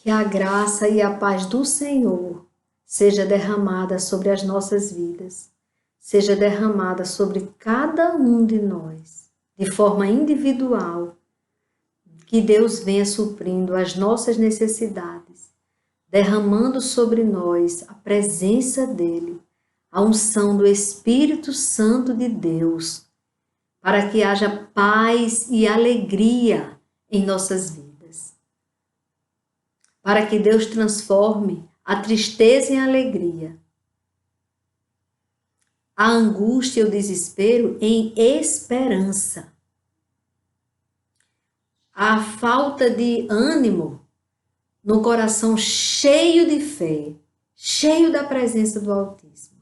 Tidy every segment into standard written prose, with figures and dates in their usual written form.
Que a graça e a paz do Senhor seja derramada sobre as nossas vidas, seja derramada sobre cada um de nós, de forma individual, que Deus venha suprindo as nossas necessidades, derramando sobre nós a presença dEle, a unção do Espírito Santo de Deus, para que haja paz e alegria em nossas vidas. Para que Deus transforme a tristeza em alegria, a angústia e o desespero em esperança, a falta de ânimo no coração cheio de fé, cheio da presença do Altíssimo.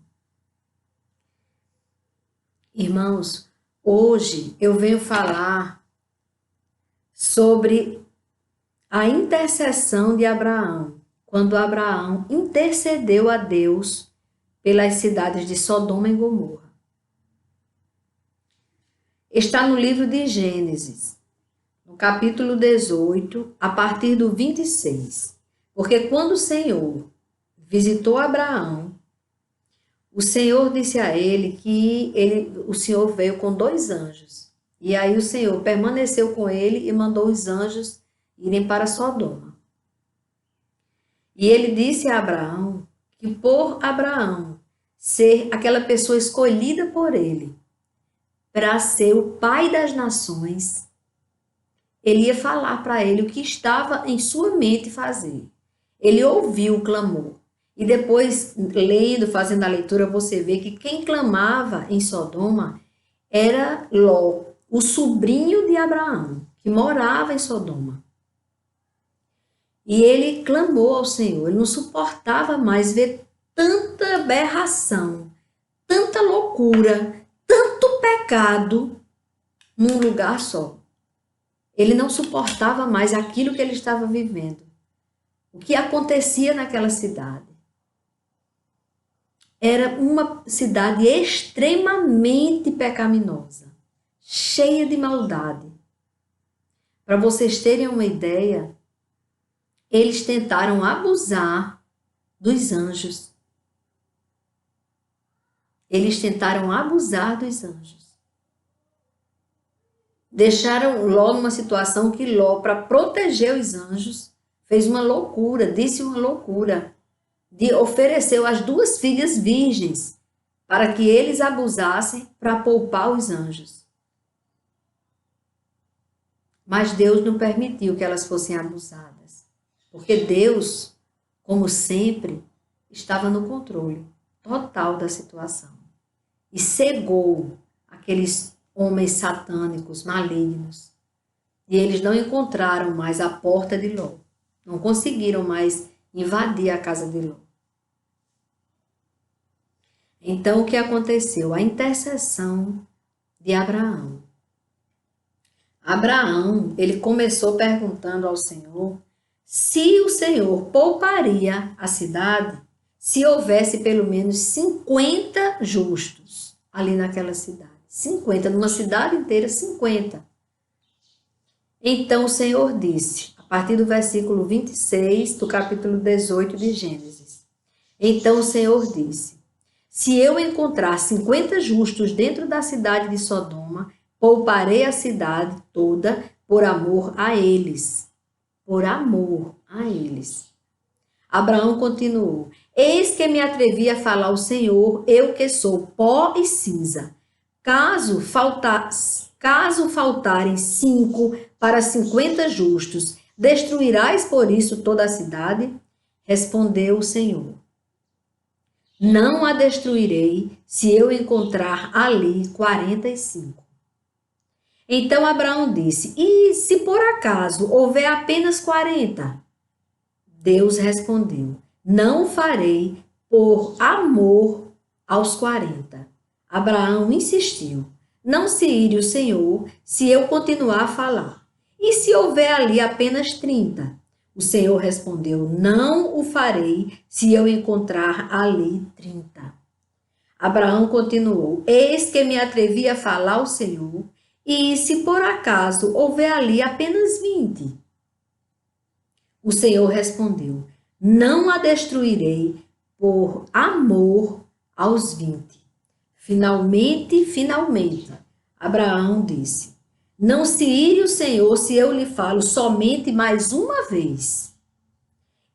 Irmãos, hoje eu venho falar sobre a intercessão de Abraão, quando Abraão intercedeu a Deus pelas cidades de Sodoma e Gomorra. Está no livro de Gênesis, no capítulo 18, a partir do 26. Porque quando o Senhor visitou Abraão, o Senhor disse a ele que o Senhor veio com 2 anjos. E aí o Senhor permaneceu com ele e mandou os anjos irem para Sodoma. E ele disse a Abraão que por Abraão ser aquela pessoa escolhida por ele para ser o pai das nações, ele ia falar para ele o que estava em sua mente fazer. Ele ouviu o clamor. E depois, lendo, fazendo a leitura, você vê que quem clamava em Sodoma era Ló, o sobrinho de Abraão, que morava em Sodoma. E ele clamou ao Senhor, ele não suportava mais ver tanta aberração, tanta loucura, tanto pecado num lugar só. Ele não suportava mais aquilo que ele estava vivendo, o que acontecia naquela cidade. Era uma cidade extremamente pecaminosa, cheia de maldade. Para vocês terem uma ideia, eles tentaram abusar dos anjos. Eles tentaram abusar dos anjos. Deixaram Ló numa situação que Ló, para proteger os anjos, fez uma loucura, disse uma loucura. Ofereceu as 2 filhas virgens para que eles abusassem para poupar os anjos. Mas Deus não permitiu que elas fossem abusadas, porque Deus, como sempre, estava no controle total da situação e cegou aqueles homens satânicos, malignos, e eles não encontraram mais a porta de Ló, não conseguiram mais invadir a casa de Ló. Então, o que aconteceu? A intercessão de Abraão. Abraão, ele começou perguntando ao Senhor se o Senhor pouparia a cidade se houvesse pelo menos 50 justos ali naquela cidade. 50, numa cidade inteira, 50. Então o Senhor disse, a partir do versículo 26 do capítulo 18 de Gênesis. Então o Senhor disse, se eu encontrar 50 justos dentro da cidade de Sodoma, pouparei a cidade toda por amor a eles. Por amor a eles. Abraão continuou, eis que me atrevi a falar ao Senhor, eu que sou pó e cinza. Caso faltarem 5 para 50 justos, destruirás por isso toda a cidade? Respondeu o Senhor. Não a destruirei se eu encontrar ali 45. Então Abraão disse, e se por acaso houver apenas 40? Deus respondeu, não o farei por amor aos 40. Abraão insistiu, não se ire o Senhor se eu continuar a falar. E se houver ali apenas 30? O Senhor respondeu, não o farei se eu encontrar ali 30. Abraão continuou, eis que me atrevi a falar ao Senhor, e se por acaso houver ali apenas 20? O Senhor respondeu: não a destruirei por amor aos 20. Finalmente, Abraão disse: não se ire o Senhor se eu lhe falo somente mais uma vez.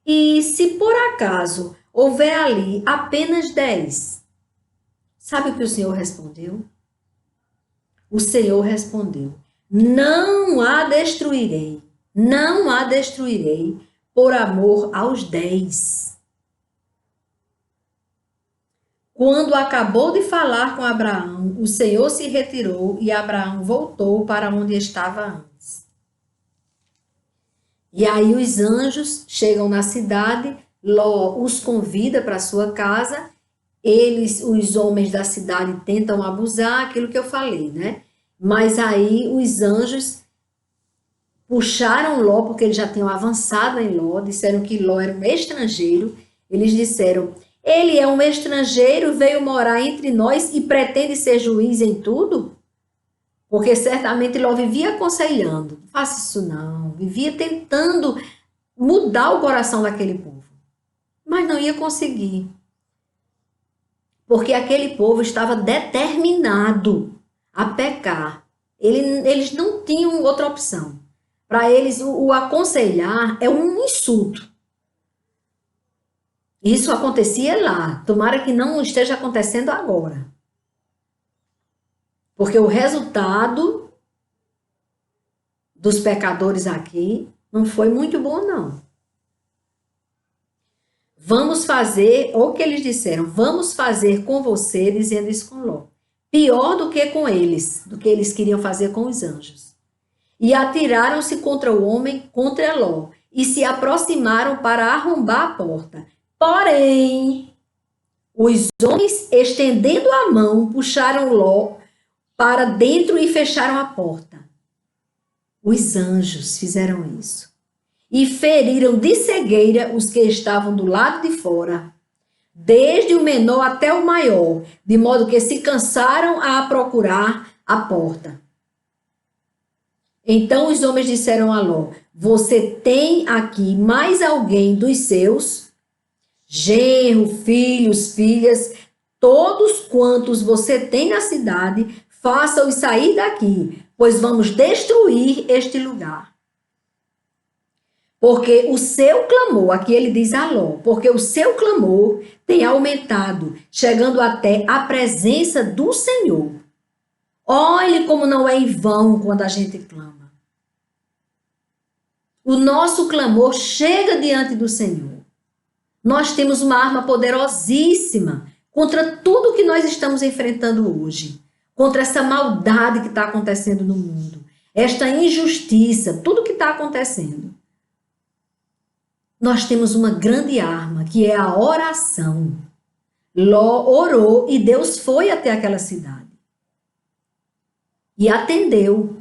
E se por acaso houver ali apenas 10? Sabe o que o Senhor respondeu? O Senhor respondeu: não a destruirei por amor aos 10. Quando acabou de falar com Abraão, o Senhor se retirou e Abraão voltou para onde estava antes. E aí os anjos chegam na cidade, Ló os convida para sua casa, os homens da cidade tentam abusar, aquilo que eu falei, né? Mas aí os anjos puxaram Ló, porque eles já tinham avançado em Ló, disseram que Ló era um estrangeiro. Eles disseram: ele é um estrangeiro, veio morar entre nós e pretende ser juiz em tudo? Porque certamente Ló vivia aconselhando: não faça isso não, vivia tentando mudar o coração daquele povo. Mas não ia conseguir. Porque aquele povo estava determinado a pecar. Eles não tinham outra opção. Para eles, o aconselhar é um insulto. Isso acontecia lá. Tomara que não esteja acontecendo agora. Porque o resultado dos pecadores aqui não foi muito bom, não. Vamos fazer, ou que eles disseram, vamos fazer com você, dizendo isso com Ló. Pior do que com eles, do que eles queriam fazer com os anjos. E atiraram-se contra o homem, contra Ló, e se aproximaram para arrombar a porta. Porém, os homens, estendendo a mão, puxaram Ló para dentro e fecharam a porta. Os anjos fizeram isso. E feriram de cegueira os que estavam do lado de fora, desde o menor até o maior, de modo que se cansaram a procurar a porta. Então os homens disseram a Ló: você tem aqui mais alguém dos seus, genro, filhos, filhas, todos quantos você tem na cidade, faça-os sair daqui, pois vamos destruir este lugar. Porque o seu clamor, aqui ele diz a Ló, porque o seu clamor tem aumentado, chegando até a presença do Senhor. Olhe como não é em vão quando a gente clama. O nosso clamor chega diante do Senhor. Nós temos uma arma poderosíssima contra tudo que nós estamos enfrentando hoje. Contra essa maldade que está acontecendo no mundo. Esta injustiça, tudo que está acontecendo. Nós temos uma grande arma, que é a oração. Ló orou e Deus foi até aquela cidade. E atendeu.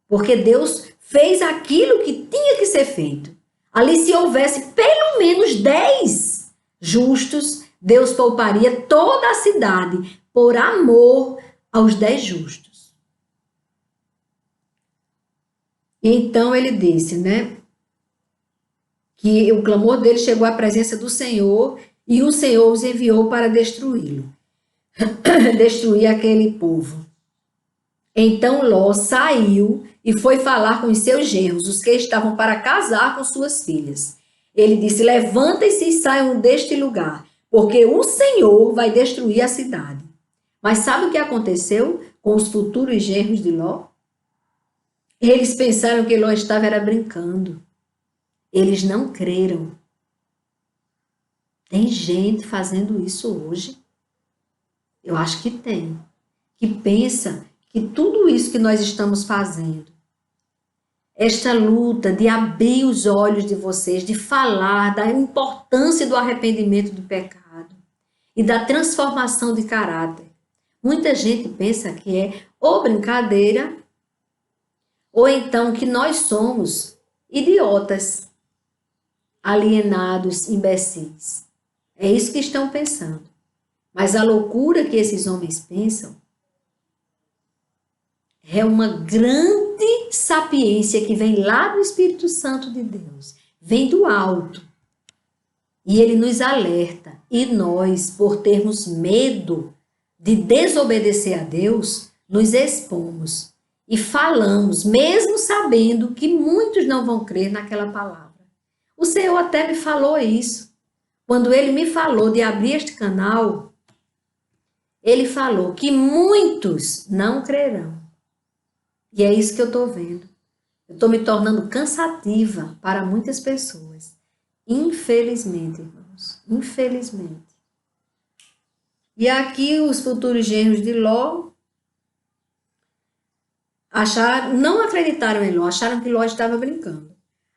Porque Deus fez aquilo que tinha que ser feito. Ali, se houvesse pelo menos 10 justos, Deus pouparia toda a cidade por amor aos 10 justos. Então ele disse, né? Que o clamor dele chegou à presença do Senhor e o Senhor os enviou para destruí-lo. Destruir aquele povo. Então Ló saiu e foi falar com os seus genros, os que estavam para casar com suas filhas. Ele disse: levantem-se e saiam deste lugar, porque o Senhor vai destruir a cidade. Mas sabe o que aconteceu com os futuros genros de Ló? Eles pensaram que Ló estava era brincando. Eles não creram. Tem gente fazendo isso hoje. Eu acho que tem. Que pensa que tudo isso que nós estamos fazendo, esta luta de abrir os olhos de vocês, de falar da importância do arrependimento do pecado e da transformação de caráter. Muita gente pensa que é ou brincadeira, ou então que nós somos idiotas, alienados, imbecis. É isso que estão pensando. Mas a loucura que esses homens pensam é uma grande sapiência que vem lá do Espírito Santo de Deus, vem do alto. E ele nos alerta. E nós, por termos medo de desobedecer a Deus, nos expomos e falamos, mesmo sabendo que muitos não vão crer naquela palavra. O Senhor até me falou isso. Quando ele me falou de abrir este canal, ele falou que muitos não crerão. E é isso que eu estou vendo. Eu estou me tornando cansativa para muitas pessoas. Infelizmente, irmãos. Infelizmente. E aqui os futuros genros de Ló não acreditaram em Ló, acharam que Ló estava brincando.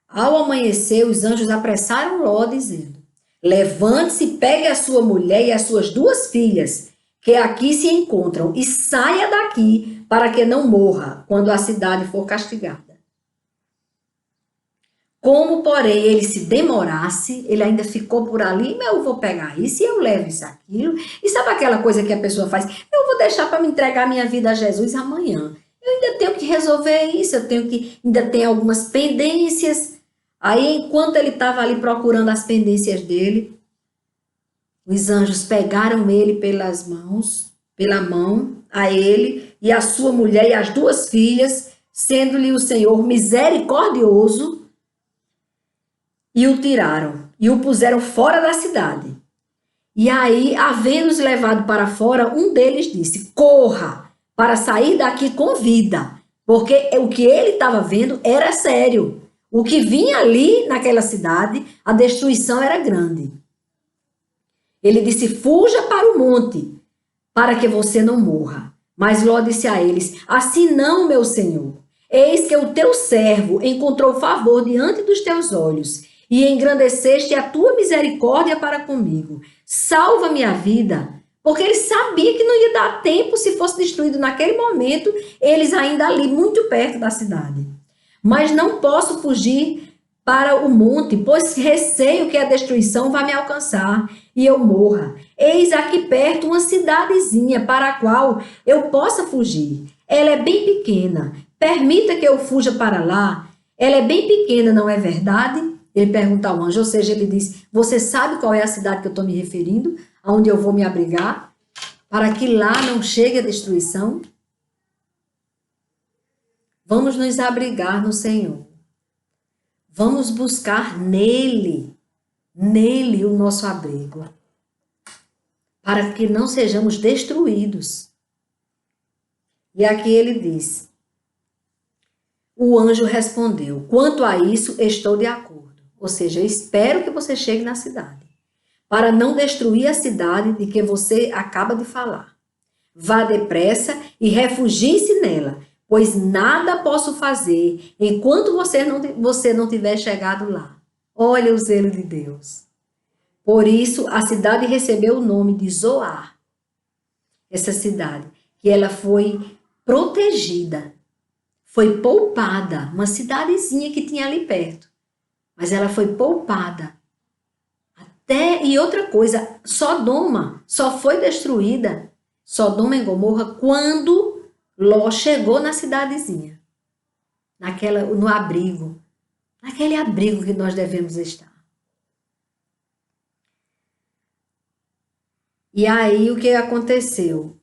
Ao amanhecer, os anjos apressaram Ló, dizendo: levante-se, pegue a sua mulher e as suas 2 filhas, que aqui se encontram, e saia daqui para que não morra quando a cidade for castigada. Como, porém, ele se demorasse, ele ainda ficou por ali, mas eu vou pegar isso e eu levo isso, aquilo. E sabe aquela coisa que a pessoa faz? Eu vou deixar para me entregar minha vida a Jesus amanhã. Eu ainda tenho que resolver isso, ainda tem algumas pendências. Aí, enquanto ele estava ali procurando as pendências dele, os anjos pegaram ele pela mão, a ele e a sua mulher e as 2 filhas, sendo-lhe o Senhor misericordioso, e o tiraram, e o puseram fora da cidade. E aí, havendo-os levado para fora, um deles disse: corra, para sair daqui com vida, porque o que ele estava vendo era sério. O que vinha ali naquela cidade, a destruição era grande. Ele disse: fuja para o monte, para que você não morra. Mas Ló disse a eles: assim não, meu senhor. Eis que o teu servo encontrou favor diante dos teus olhos, e engrandeceste a tua misericórdia para comigo. Salva minha vida. Porque ele sabia que não ia dar tempo se fosse destruído naquele momento, eles ainda ali, muito perto da cidade. Mas não posso fugir para o monte, pois receio que a destruição vá me alcançar e eu morra. Eis aqui perto uma cidadezinha para a qual eu possa fugir. Ela é bem pequena. Permita que eu fuja para lá. Ela é bem pequena, não é verdade? Ele pergunta ao anjo, ou seja, ele diz: você sabe qual é a cidade que eu estou me referindo? Aonde eu vou me abrigar? Para que lá não chegue a destruição? Vamos nos abrigar no Senhor. Vamos buscar nele o nosso abrigo. Para que não sejamos destruídos. E aqui ele diz: o anjo respondeu: quanto a isso, estou de acordo. Ou seja, eu espero que você chegue na cidade, para não destruir a cidade de que você acaba de falar. Vá depressa e refugie-se nela, pois nada posso fazer enquanto você não tiver chegado lá. Olha o zelo de Deus. Por isso, a cidade recebeu o nome de Zoar. Essa cidade, que ela foi protegida, foi poupada, uma cidadezinha que tinha ali perto. Mas ela foi poupada. E outra coisa, Sodoma só foi destruída, Sodoma e Gomorra, quando Ló chegou na cidadezinha. No abrigo. Naquele abrigo que nós devemos estar. E aí o que aconteceu?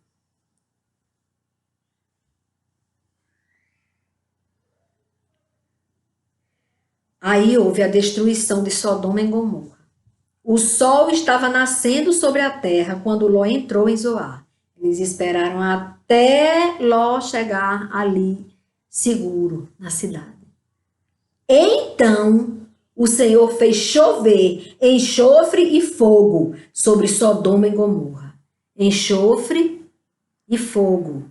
Aí houve a destruição de Sodoma e Gomorra. O sol estava nascendo sobre a terra quando Ló entrou em Zoar. Eles esperaram até Ló chegar ali, seguro, na cidade. Então, o Senhor fez chover enxofre e fogo sobre Sodoma e Gomorra. Enxofre e fogo.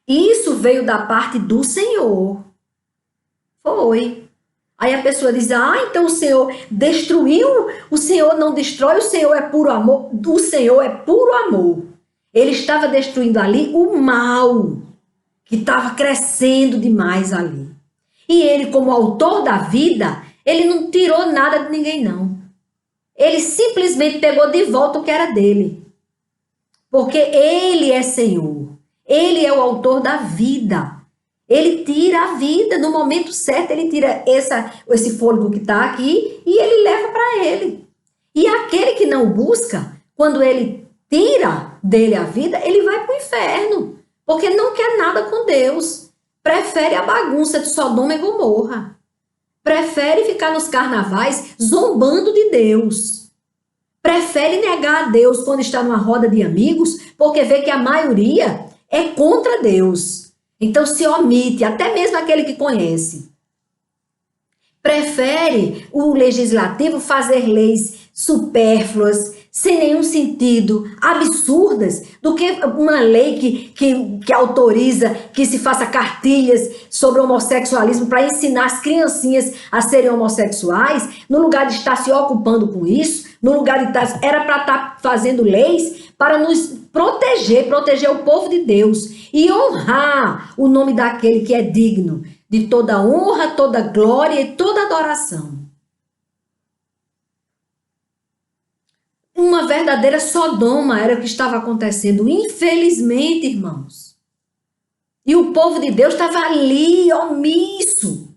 Isso veio da parte do Senhor. Foi. Aí a pessoa diz: então o Senhor destruiu, o Senhor não destrói, o Senhor é puro amor. O Senhor é puro amor. Ele estava destruindo ali o mal, que estava crescendo demais ali. E ele, como autor da vida, ele não tirou nada de ninguém, não. Ele simplesmente pegou de volta o que era dele. Porque ele é Senhor. Ele é o autor da vida. Ele tira a vida, no momento certo, ele tira esse fôlego que está aqui e ele leva para ele. E aquele que não busca, quando ele tira dele a vida, ele vai para o inferno, porque não quer nada com Deus. Prefere a bagunça de Sodoma e Gomorra. Prefere ficar nos carnavais zombando de Deus. Prefere negar a Deus quando está numa roda de amigos, porque vê que a maioria é contra Deus. Então se omite, até mesmo aquele que conhece. Prefere o legislativo fazer leis supérfluas, sem nenhum sentido, absurdas, do que uma lei que autoriza que se faça cartilhas sobre homossexualismo para ensinar as criancinhas a serem homossexuais, no lugar de estar se ocupando com isso, no lugar de estar, era para estar fazendo leis para nos proteger o povo de Deus e honrar o nome daquele que é digno de toda honra, toda glória e toda adoração. Uma verdadeira Sodoma era o que estava acontecendo, infelizmente, irmãos. E o povo de Deus estava ali, omisso,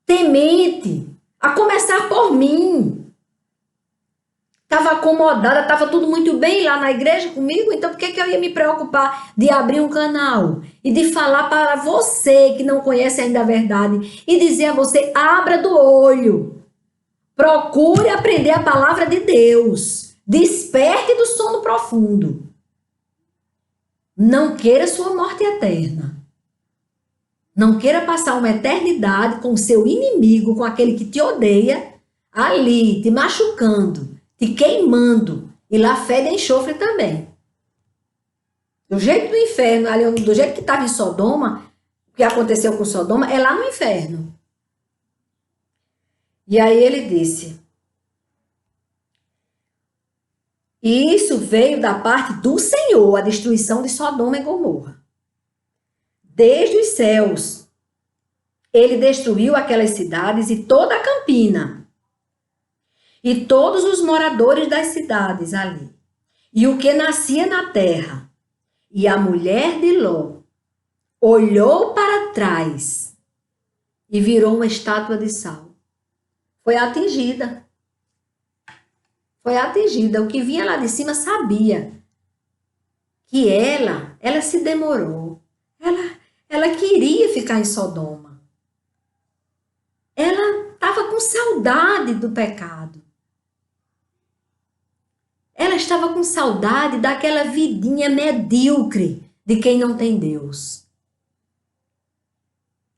temente, a começar por mim. Estava acomodada, estava tudo muito bem lá na igreja comigo, então por que eu ia me preocupar de abrir um canal e de falar para você que não conhece ainda a verdade e dizer a você, abra do olho, procure aprender a palavra de Deus. Desperte do sono profundo. Não queira sua morte eterna. Não queira passar uma eternidade com o seu inimigo, com aquele que te odeia, ali, te machucando, te queimando. E lá fede enxofre também. Do jeito do inferno, ali, do jeito que estava em Sodoma, o que aconteceu com Sodoma, é lá no inferno. E aí ele disse... E isso veio da parte do Senhor, a destruição de Sodoma e Gomorra. Desde os céus, ele destruiu aquelas cidades e toda a campina. E todos os moradores das cidades ali. E o que nascia na terra. E a mulher de Ló olhou para trás e virou uma estátua de sal. Foi atingida. Foi atingida. O que vinha lá de cima sabia que ela se demorou. Ela queria ficar em Sodoma. Ela estava com saudade do pecado. Ela estava com saudade daquela vidinha medíocre de quem não tem Deus.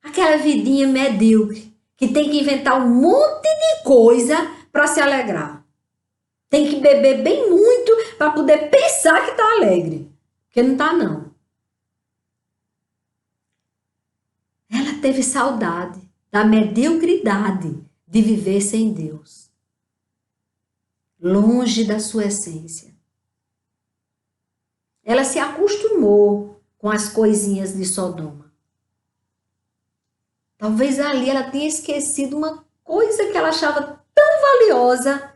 Aquela vidinha medíocre que tem que inventar um monte de coisa para se alegrar. Tem que beber bem muito para poder pensar que está alegre. Porque não está, não. Ela teve saudade da mediocridade de viver sem Deus. Longe da sua essência. Ela se acostumou com as coisinhas de Sodoma. Talvez ali ela tenha esquecido uma coisa que ela achava tão valiosa.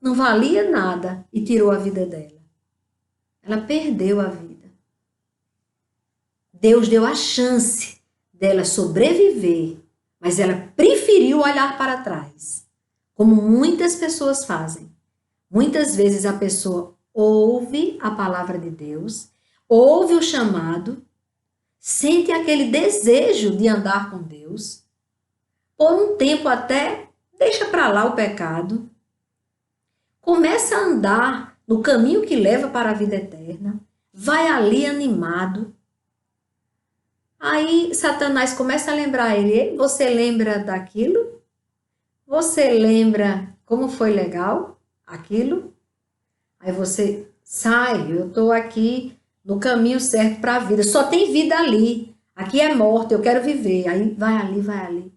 Não valia nada e tirou a vida dela. Ela perdeu a vida. Deus deu a chance dela sobreviver, mas ela preferiu olhar para trás, como muitas pessoas fazem. Muitas vezes a pessoa ouve a palavra de Deus, ouve o chamado, sente aquele desejo de andar com Deus, por um tempo até deixa para lá o pecado, começa a andar no caminho que leva para a vida eterna, vai ali animado. Aí Satanás começa a lembrar ele, você lembra daquilo? Você lembra como foi legal aquilo? Aí você sai, eu estou aqui no caminho certo para a vida, só tem vida ali, aqui é morte, eu quero viver. Aí vai ali, vai ali.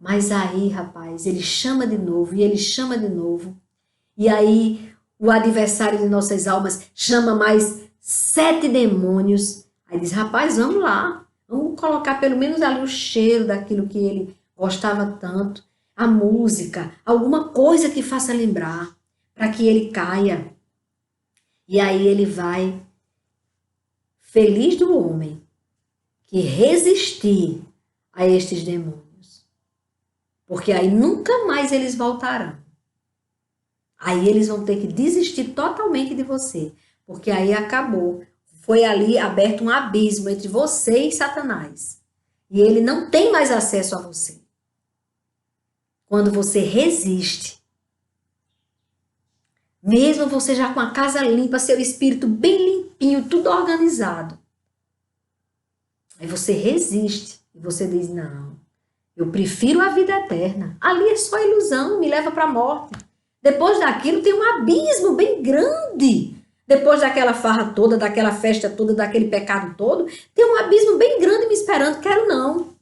Mas aí, rapaz, ele chama de novo e ele chama de novo. E aí o adversário de nossas almas chama mais 7 demônios. Aí diz, rapaz, vamos lá. Vamos colocar pelo menos ali o cheiro daquilo que ele gostava tanto. A música, alguma coisa que faça lembrar, para que ele caia. E aí ele vai, feliz do homem, que resistir a estes demônios. Porque aí nunca mais eles voltarão. Aí eles vão ter que desistir totalmente de você. Porque aí acabou. Foi ali aberto um abismo entre você e Satanás. E ele não tem mais acesso a você. Quando você resiste, mesmo você já com a casa limpa, seu espírito bem limpinho, tudo organizado. Aí você resiste e você diz, não, eu prefiro a vida eterna. Ali é só ilusão, me leva para a morte. Depois daquilo tem um abismo bem grande. Depois daquela farra toda, daquela festa toda, daquele pecado todo, tem um abismo bem grande me esperando. Quero não.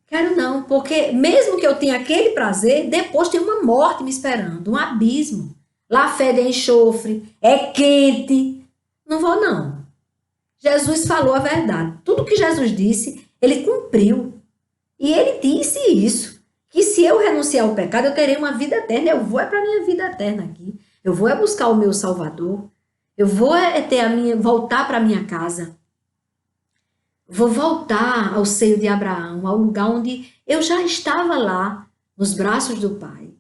Quero não, porque mesmo que eu tenha aquele prazer, depois tem uma morte me esperando, um abismo. Lá fede a enxofre, é quente. Não vou não. Jesus falou a verdade. Tudo que Jesus disse, ele cumpriu. E ele disse isso, que se eu renunciar ao pecado, eu terei uma vida eterna. Eu vou para a minha vida eterna aqui. Eu vou buscar o meu Salvador. Eu vou voltar para a minha casa. Vou voltar ao seio de Abraão, ao lugar onde eu já estava lá, nos braços do Pai.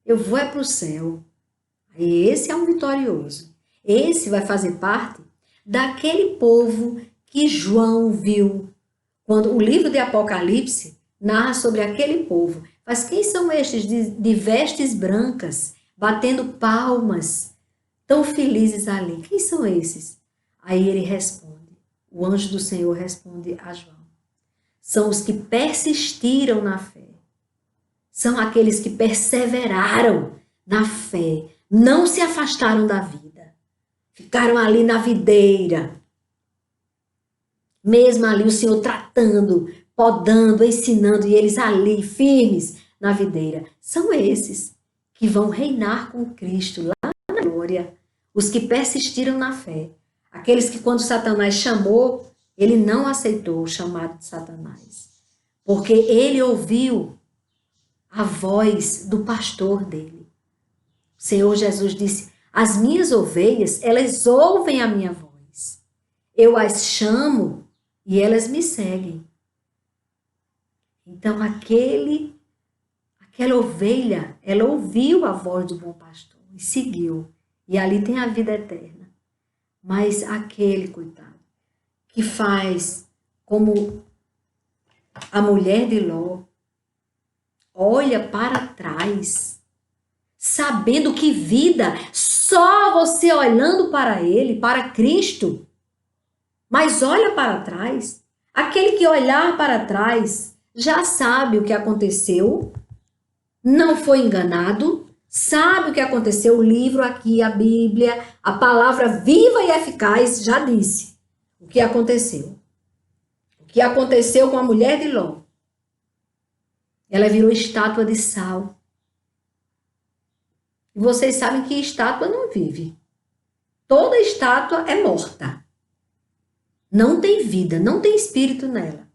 Eu vou para o céu. E esse é um vitorioso. Esse vai fazer parte daquele povo que João viu. Quando o livro de Apocalipse narra sobre aquele povo. Mas quem são estes de vestes brancas, batendo palmas, tão felizes ali? Quem são esses? Aí ele responde. O anjo do Senhor responde a João. São os que persistiram na fé. São aqueles que perseveraram na fé. Não se afastaram da vida. Ficaram ali na videira. Mesmo ali o Senhor tratando, podando, ensinando. E eles ali firmes na videira. São esses que vão reinar com Cristo lá na glória. Os que persistiram na fé. Aqueles que quando Satanás chamou, ele não aceitou o chamado de Satanás. Porque ele ouviu a voz do pastor dele. O Senhor Jesus disse, as minhas ovelhas, elas ouvem a minha voz. Eu as chamo e elas me seguem. Então aquela ovelha, ela ouviu a voz do bom pastor e seguiu. E ali tem a vida eterna. Mas aquele, coitado, que faz como a mulher de Ló, olha para trás, sabendo que vida, só você olhando para ele, para Cristo, mas olha para trás, aquele que olhar para trás já sabe o que aconteceu, não foi enganado, sabe o que aconteceu, o livro aqui, a Bíblia, a palavra viva e eficaz já disse o que aconteceu. O que aconteceu com a mulher de Ló. Ela virou estátua de sal. E vocês sabem que estátua não vive. Toda estátua é morta. Não tem vida, não tem espírito nela.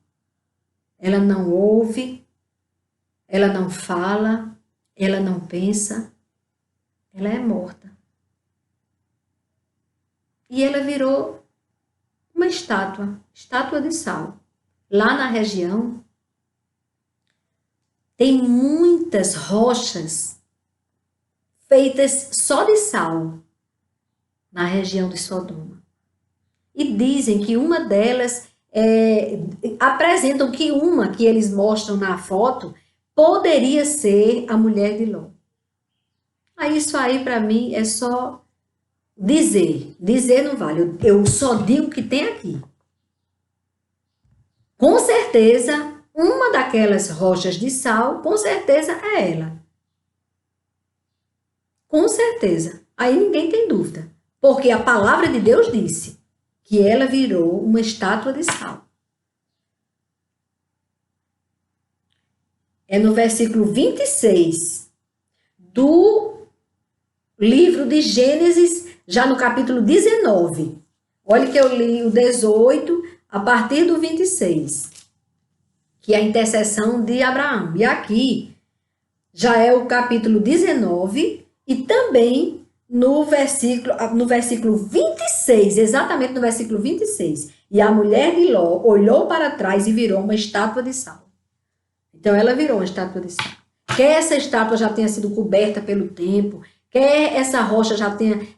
Ela não ouve, ela não fala, ela não pensa, ela é morta. E ela virou uma estátua de sal. Lá na região, tem muitas rochas feitas só de sal, na região de Sodoma. E dizem que uma delas, apresentam que uma que eles mostram na foto, poderia ser a mulher de Ló. Aí isso aí para mim é só dizer. Dizer não vale. Eu só digo o que tem aqui. Com certeza, uma daquelas rochas de sal, com certeza é ela. Com certeza. Aí ninguém tem dúvida. Porque a palavra de Deus disse que ela virou uma estátua de sal. É no versículo 26 do livro de Gênesis, já no capítulo 19. Olha que eu li o 18 a partir do 26, que é a intercessão de Abraão. E aqui já é o capítulo 19 e também no versículo 26, exatamente no versículo 26. E a mulher de Ló olhou para trás e virou uma estátua de sal. Então ela virou uma estátua de sal. Quer essa estátua já tenha sido coberta pelo tempo, quer essa rocha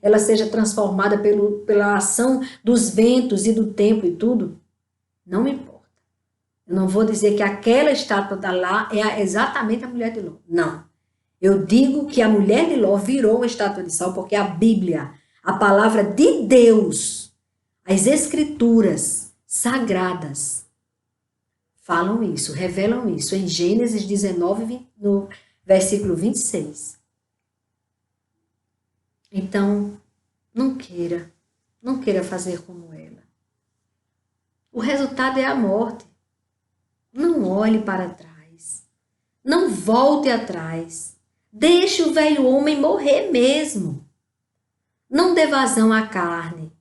ela seja transformada pela ação dos ventos e do tempo e tudo, não me importa. Eu não vou dizer que aquela estátua da lá é exatamente a mulher de Ló. Não. Eu digo que a mulher de Ló virou uma estátua de sal porque a Bíblia, a palavra de Deus, as escrituras sagradas, falam isso, revelam isso em Gênesis 19, no versículo 26. Então, não queira fazer como ela. O resultado é a morte. Não olhe para trás. Não volte atrás. Deixe o velho homem morrer mesmo. Não dê vazão à carne.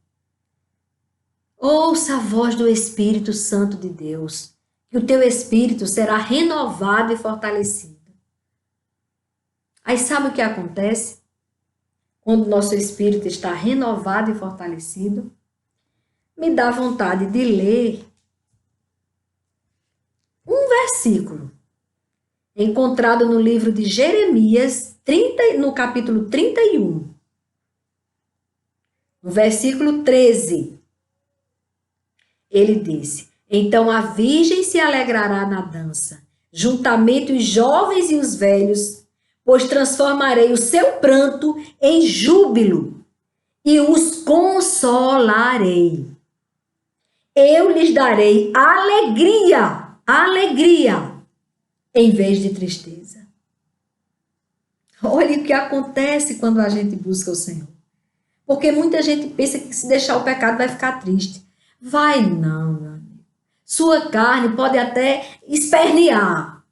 Ouça a voz do Espírito Santo de Deus, que o teu espírito será renovado e fortalecido. Aí sabe o que acontece? Quando o nosso espírito está renovado e fortalecido, me dá vontade de ler um versículo encontrado no livro de Jeremias, no capítulo 31, no versículo 13. Ele disse: então a virgem se alegrará na dança, juntamente os jovens e os velhos, pois transformarei o seu pranto em júbilo e os consolarei. Eu lhes darei alegria, em vez de tristeza. Olha o que acontece quando a gente busca o Senhor. Porque muita gente pensa que se deixar o pecado vai ficar triste. Vai não, meu amigo. Sua carne pode até espernear,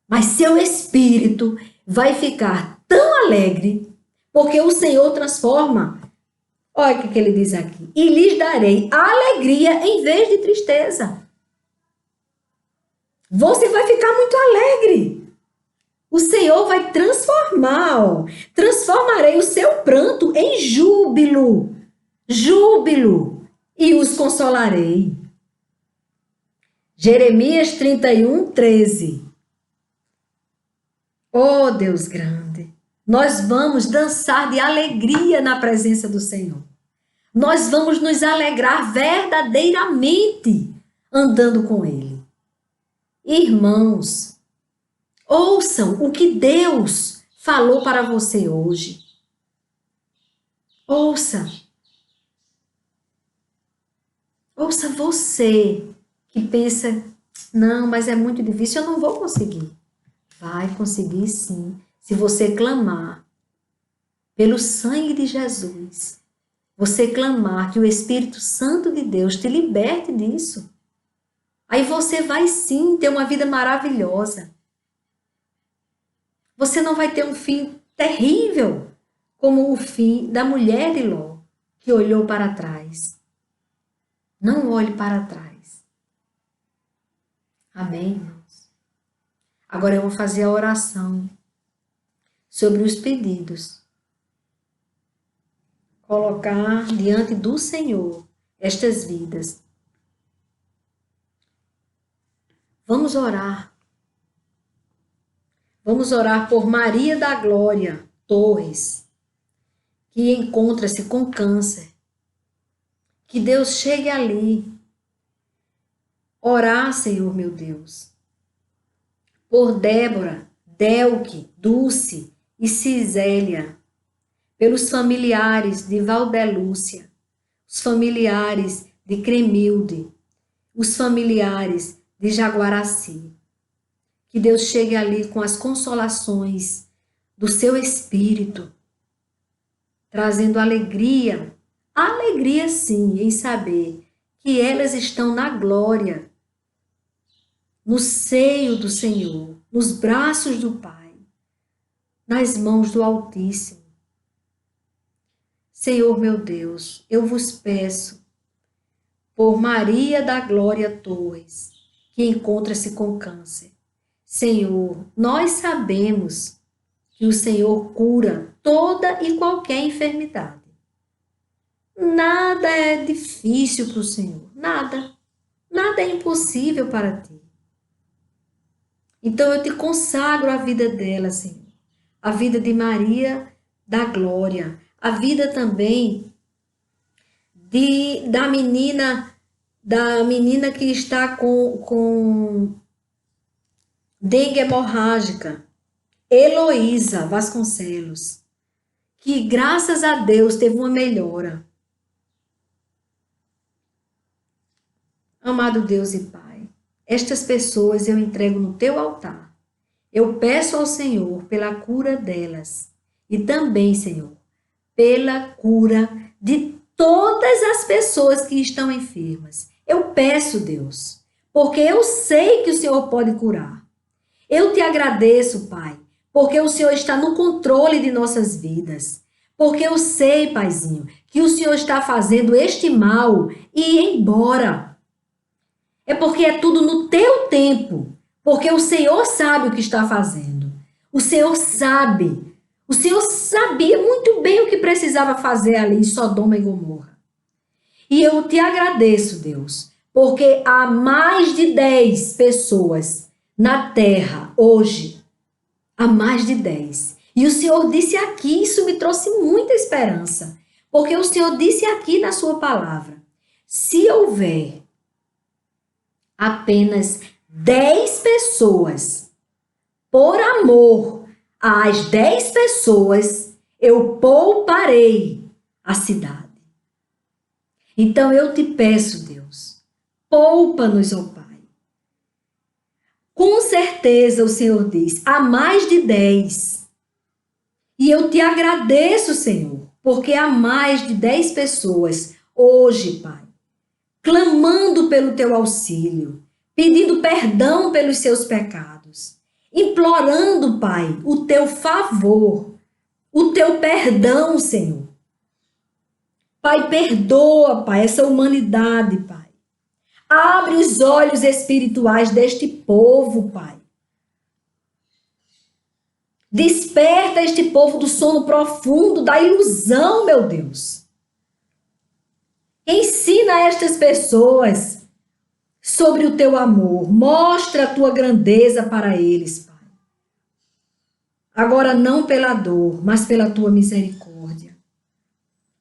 mas seu espírito vai ficar tão alegre, porque o Senhor transforma. Olha o que ele diz aqui. E lhes darei alegria em vez de tristeza. Você vai ficar muito alegre. O Senhor vai transformar. Transformarei o seu pranto em júbilo. Júbilo. E os consolarei. Jeremias 31, 13. Oh, Deus grande. Nós vamos dançar de alegria na presença do Senhor. Nós vamos nos alegrar verdadeiramente andando com Ele. Irmãos, ouçam o que Deus falou para você hoje. Ouça. Ouça você que pensa, não, mas é muito difícil, eu não vou conseguir. Vai conseguir sim, se você clamar pelo sangue de Jesus. Você clamar que o Espírito Santo de Deus te liberte disso. Aí você vai sim ter uma vida maravilhosa. Você não vai ter um fim terrível, como o fim da mulher de Ló, que olhou para trás. Não olhe para trás. Amém, irmãos? Agora eu vou fazer a oração sobre os pedidos. Colocar diante do Senhor estas vidas. Vamos orar. Vamos orar por Maria da Glória Torres, que encontra-se com câncer. Que Deus chegue ali. Orar, Senhor meu Deus, por Débora, Delque, Dulce e Cisélia, pelos familiares de Valdelúcia, os familiares de Cremilde, os familiares de Jaguaraci. Que Deus chegue ali com as consolações do seu espírito, trazendo alegria, alegria sim, em saber que elas estão na glória, no seio do Senhor, nos braços do Pai, nas mãos do Altíssimo. Senhor meu Deus, eu vos peço por Maria da Glória Torres, que encontra-se com câncer. Senhor, nós sabemos que o Senhor cura toda e qualquer enfermidade. Nada é difícil para o Senhor. Nada. Nada é impossível para ti. Então eu te consagro a vida dela, Senhor. A vida de Maria da Glória. A vida também da menina que está com dengue hemorrágica. Heloísa Vasconcelos. Que graças a Deus teve uma melhora. Amado Deus e Pai, estas pessoas eu entrego no teu altar. Eu peço ao Senhor pela cura delas e também, Senhor, pela cura de todas as pessoas que estão enfermas. Eu peço, Deus, porque eu sei que o Senhor pode curar. Eu te agradeço, Pai, porque o Senhor está no controle de nossas vidas. Porque eu sei, Paizinho, que o Senhor está fazendo este mal ir embora. É porque é tudo no teu tempo. Porque o Senhor sabe o que está fazendo. O Senhor sabe. O Senhor sabia muito bem o que precisava fazer ali em Sodoma e Gomorra. E eu te agradeço, Deus, porque há mais de 10 pessoas na terra hoje. Há mais de 10. E o Senhor disse aqui, isso me trouxe muita esperança. Porque o Senhor disse aqui na sua palavra, se houver apenas 10 pessoas, por amor às 10 pessoas, eu pouparei a cidade. Então eu te peço, Deus, poupa-nos, ó Pai. Com certeza o Senhor diz, há mais de 10. E eu te agradeço, Senhor, porque há mais de 10 pessoas hoje, Pai, clamando pelo teu auxílio, pedindo perdão pelos seus pecados, implorando, Pai, o teu favor, o teu perdão, Senhor. Pai, perdoa, Pai, essa humanidade, Pai. Abre os olhos espirituais deste povo, Pai. Desperta este povo do sono profundo, da ilusão, meu Deus. Ensina estas pessoas sobre o teu amor. Mostra a tua grandeza para eles, Pai. Agora não pela dor, mas pela tua misericórdia.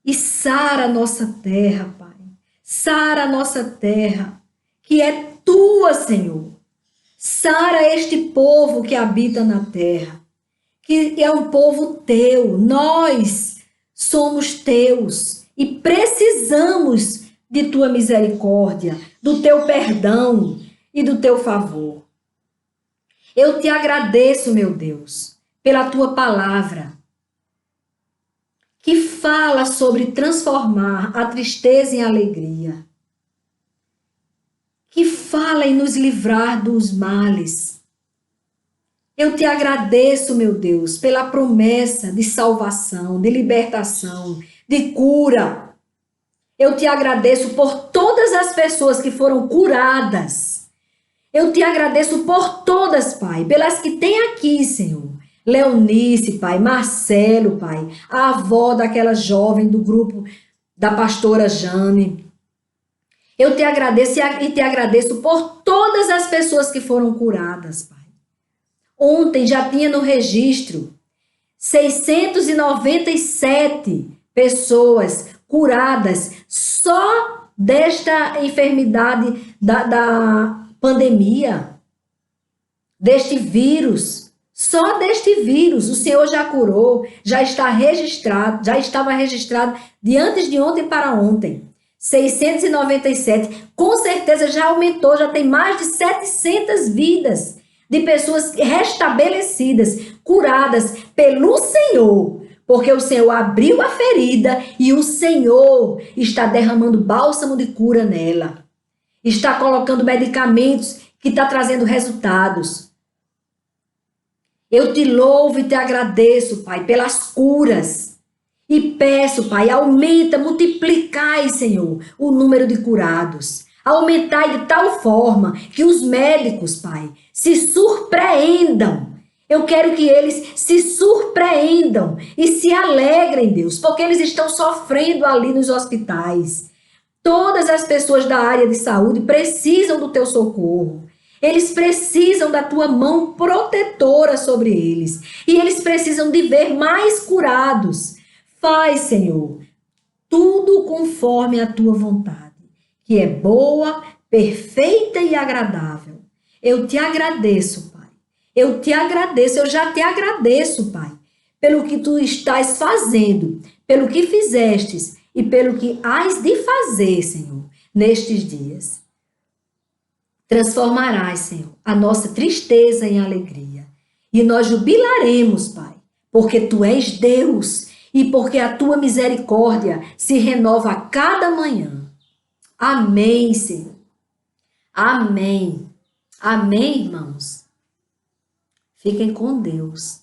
E sara a nossa terra, Pai. Sara a nossa terra, que é tua, Senhor. Sara este povo que habita na terra, que é um povo teu. Nós somos teus e precisamos de tua misericórdia, do teu perdão e do teu favor. Eu te agradeço, meu Deus, pela tua palavra, que fala sobre transformar a tristeza em alegria, que fala em nos livrar dos males. Eu te agradeço, meu Deus, pela promessa de salvação, de libertação, de cura. Eu te agradeço por todas as pessoas que foram curadas. Eu te agradeço por todas, Pai, pelas que tem aqui, Senhor. Leonice, Pai, Marcelo, Pai, a avó daquela jovem do grupo da pastora Jane. Eu te agradeço e te agradeço por todas as pessoas que foram curadas, Pai. Ontem já tinha no registro 697 pessoas curadas só desta enfermidade da pandemia, deste vírus. Só deste vírus o Senhor já curou, já está registrado, já estava registrado de antes de ontem para ontem. 697, com certeza já aumentou, já tem mais de 700 vidas de pessoas restabelecidas, curadas pelo Senhor, porque o Senhor abriu a ferida e o Senhor está derramando bálsamo de cura nela. Está colocando medicamentos que está trazendo resultados. Eu te louvo e te agradeço, Pai, pelas curas. E peço, Pai, aumenta, multiplicai, Senhor, o número de curados. Aumentai de tal forma que os médicos, Pai, se surpreendam Eu quero que eles se surpreendam e se alegrem, Deus, porque eles estão sofrendo ali nos hospitais. Todas as pessoas da área de saúde precisam do teu socorro. Eles precisam da tua mão protetora sobre eles. E eles precisam de ver mais curados. Faz, Senhor, tudo conforme a tua vontade, que é boa, perfeita e agradável. Eu te agradeço, Pai. Eu te agradeço, eu já te agradeço, Pai, pelo que tu estás fazendo, pelo que fizestes e pelo que hás de fazer, Senhor, nestes dias. Transformarás, Senhor, a nossa tristeza em alegria. E nós jubilaremos, Pai, porque tu és Deus e porque a tua misericórdia se renova a cada manhã. Amém, Senhor. Amém. Amém, irmãos. Fiquem com Deus.